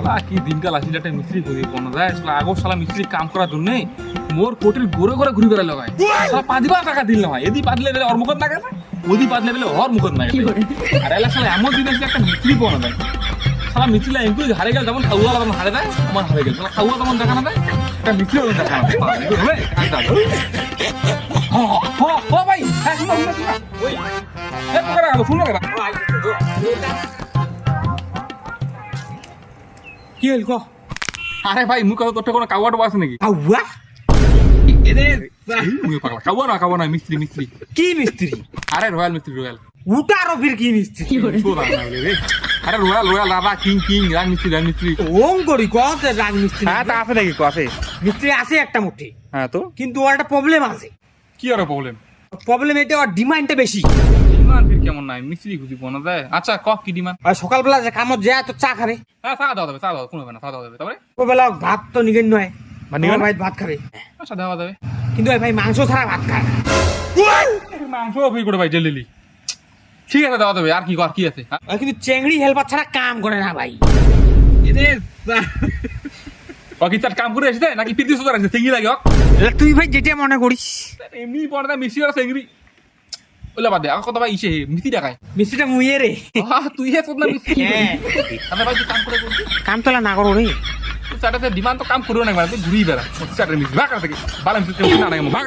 শালা কি দিনকাল আসিল একটা মিস্ত্রি করি কোন যায় শালা আগো শালা মিস্ত্রি কাম করার জন্য মোর কোটির গোরে গোরে ঘুরি বেড়া লাগায় শালা পাদিবা টাকা দিল না এদি পাদলে বেলে ওর মুখত না কেন ওদি পাদলে বেলে ওর মুখত না আর এলা শালা এমন দিন আছে একটা মিস্ত্রি কোন যায় শালা মিস্ত্রি এমকুই হারে গেল যেমন খাওয়া যেমন হারে দেয় আমার হারে গেল শালা খাওয়া যেমন দেখা না দেয় একটা মিস্ত্রি দেখা না হবে ও ভাই হ্যাঁ শুনো শুনো শুনো ওই এ পোকা গেল শুনো কেন কি হইল ক আরে ভাই মুই কথা তোর কোনো কাওয়াটো আছে নাকি আউয়া এরে মুই পাগলা কাওয়া না মিস্ত্রি মিস্ত্রি কি মিস্ত্রি আরে রয়্যাল মিস্ত্রি রয়্যাল উটা রবির কি মিস্ত্রি সোদা না বলে রে আরে রয়্যাল রয়্যাল রাজা কিং কিং রাজ মিস্ত্রি ওং করি কত রাগ মিস্ত্রি হ্যাঁ তা আছে নাকি আছে মিস্ত্রি আছে একটা মুঠি হ্যাঁ তো কিন্তু ওর একটা প্রবলেম আছে কি আর প্রবলেম প্রবলেম এটা ওর ডিমান্ডটা বেশি ডিমান্ড ফির কেমন নাই মিস্ত্রি খুঁজি কোন যায় আচ্ছা ক কি ডিমান্ড আর সকালবেলা যে কামত যায় তো চা খাবে হ্যাঁ চা দাও দেবে চা দাও কোনো হবে না চা দাও দেবে তারপরে ও বেলা ভাত তো নিগেন নয় ভাত নিগেন ভাই ভাত খাবে আচ্ছা দেওয়া দেবে কিন্তু ওই ভাই মাংস ছাড়া ভাত খায় না। মাংস ফ্রি করে ভাই ডেলি ঠিক আছে দেওয়া দেবে আর কি কর কি আছে আর কিন্তু চেংড়ি হেল্পার ছাড়া কাম করে না ভাই এরে বাকি তার কাম করে এসেছে নাকি পিতি সুতার আছে সিঙ্গি লাগে তুই ভাই যেটা মনে করিস এমনি পড়া মিস্ত্রি আর সিঙ্গি ওলা বাদ দে আর কথা ভাই ইসে মিস্ত্রি দেখায় মিস্ত্রিটা মুইয়ে রে তুই হে তোর না মিস্ত্রি হ্যাঁ আমি ভাই তুই কাম করে বলছি কাম তোলা না করো রে তুই চাটাতে ডিমান্ড তো কাম করিও না মানে তুই ঘুরি বেড়া চাটার মিস্ত্রি ভাগ থেকে বালা মিস্ত্রি না না ভাগ